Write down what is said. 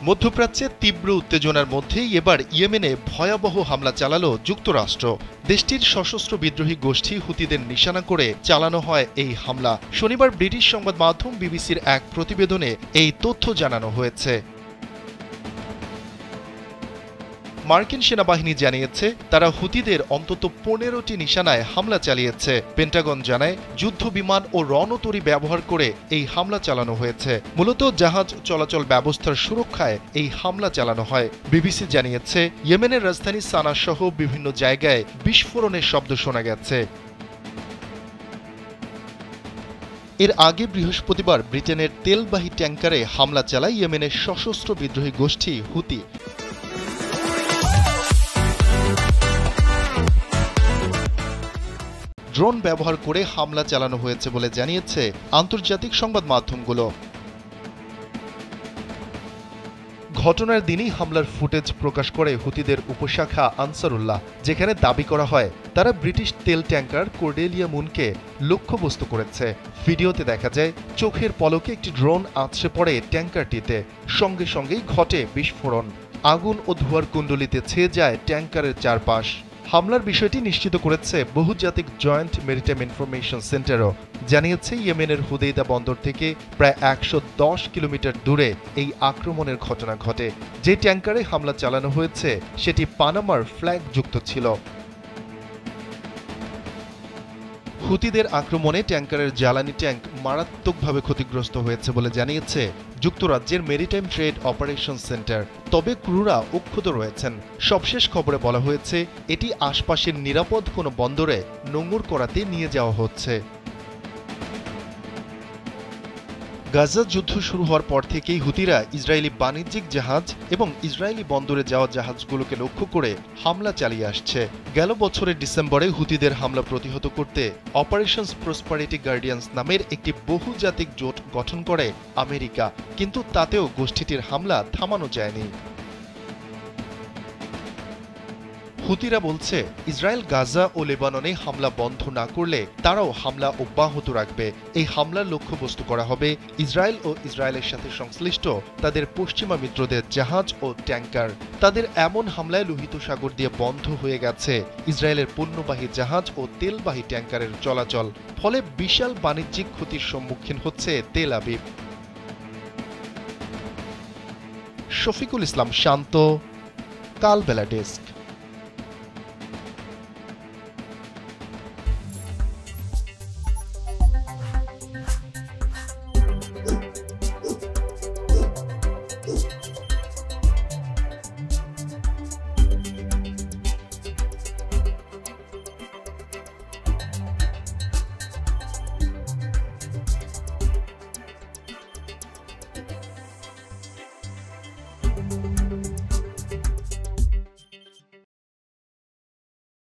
মধ্যপ্রাচ্যে তীব্র উত্তেজনার মধ্যেই এবার ইয়েমেনে ভয়াবহ হামলা চালালো যুক্তরাষ্ট্র। দেশটির সশস্ত্র বিদ্রোহী গোষ্ঠী হুতিদের নিশানা করে চালানো হয় এই হামলা। শনিবার ব্রিটিশ সংবাদ মাধ্যম বিবিসির এক প্রতিবেদনে এই তথ্য জানানো হয়েছে। মার্কিন সেনাবাহিনী জানিয়েছে তারা হুতিদের অন্তত 15টি নিশানায় হামলা চালিয়েছে। পেন্টাগন জানায় যুদ্ধ বিমান ও রণতরী ব্যবহার করে এই হামলা চালানো হয়েছে। মূলত জাহাজ চলাচল ব্যবস্থার সুরক্ষায় এই হামলা চালানো হয়। বিবিসি জানিয়েছে ইয়েমেনের রাজধানী সানা সহ বিভিন্ন জায়গায় বিস্ফোরণের শব্দ শোনা গেছে। এর আগে বৃহস্পতিবার ব্রিটেনের তেলবাহী ট্যাঙ্কারে হামলা চালায় ইয়েমেনের সশস্ত্র বিদ্রোহী গোষ্ঠী হুতি। ড্রোন ব্যবহার করে হামলা চালানো হয়েছে বলে জানিয়েছে আন্তর্জাতিক সংবাদ মাধ্যমগুলো। ঘটনার দিনই হামলার ফুটেজ প্রকাশ করে হুতিদের উপশাখা আনসারুল্লাহ, যেখানে দাবি করা হয় তারা ব্রিটিশ তেল ট্যাঙ্কার কোর্ডেলিয়া মুনকে লক্ষ্যবস্তু করেছে। ভিডিওতে দেখা যায় চোখের পলকে একটি ড্রোন আছড়ে পড়ে ট্যাঙ্কারটিতে। সঙ্গে সঙ্গেই ঘটে বিস্ফোরণ। আগুন ও ধোঁয়ার কুণ্ডলিতে ছেয়ে যায় ট্যাঙ্কারের চারপাশ। হামলার বিষয়টি নিশ্চিত করেছে বহুজাতিক জয়েন্ট মেরিটাইম ইনফরমেশন সেন্টারও। জানিয়েছে ইয়েমেনের হুদেইদা বন্দর থেকে প্রায় 110 কিলোমিটার দূরে এই আক্রমণের ঘটনা ঘটে। যে ট্যাঙ্কারে হামলা চালানো হয়েছে সেটি পানামার ফ্ল্যাগ যুক্ত ছিল। হুতিদের আক্রমণে ট্যাঙ্কারের জ্বালানি ট্যাঙ্ক মারাত্মকভাবে ক্ষতিগ্রস্ত হয়েছে বলে জানিয়েছে যুক্তরাজ্যের মেরিটাইম ট্রেড অপারেশন সেন্টার। তবে ক্রুরা অক্ষত রয়েছেন। সবশেষ খবরে বলা হয়েছে এটি আশপাশের নিরাপদ কোনো বন্দরে নোঙর করাতে নিয়ে যাওয়া হচ্ছে। গাজা যুদ্ধ শুরু হওয়ার পর থেকেই হুতিরা ইসরায়েলি বাণিজ্যিক জাহাজ এবং ইসরায়েলি বন্দরে যাওয়া জাহাজগুলোকে লক্ষ্য করে হামলা চালিয়ে আসছে। গেল বছরের ডিসেম্বরে হুতিদের হামলা প্রতিহত করতে অপারেশনস প্রসপারিটি গার্ডিয়ান্স নামের একটি বহুজাতিক জোট গঠন করে আমেরিকা, কিন্তু তাতেও গোষ্ঠীটির হামলা থামানো যায়নি। হুতিরা বলছে ইসরায়েল গাজা ও লেবাননে হামলা বন্ধ না করলে তারাও হামলা অব্যাহত রাখবে। এই হামলার লক্ষ্যবস্তু করা হবে ইসরায়েল ও ইসরায়েলের সাথে সংশ্লিষ্ট তাদের পশ্চিমা মিত্রদের জাহাজ ও ট্যাঙ্কার। তাদের এমন হামলায় লোহিত সাগর দিয়ে বন্ধ হয়ে গেছে ইসরায়েলের পণ্যবাহী জাহাজ ও তেলবাহী ট্যাঙ্কারের চলাচল। ফলে বিশাল বাণিজ্যিক ক্ষতির সম্মুখীন হচ্ছে তেল আবিব। শফিকুল ইসলাম শান্ত, কালবেলা ডেস্ক।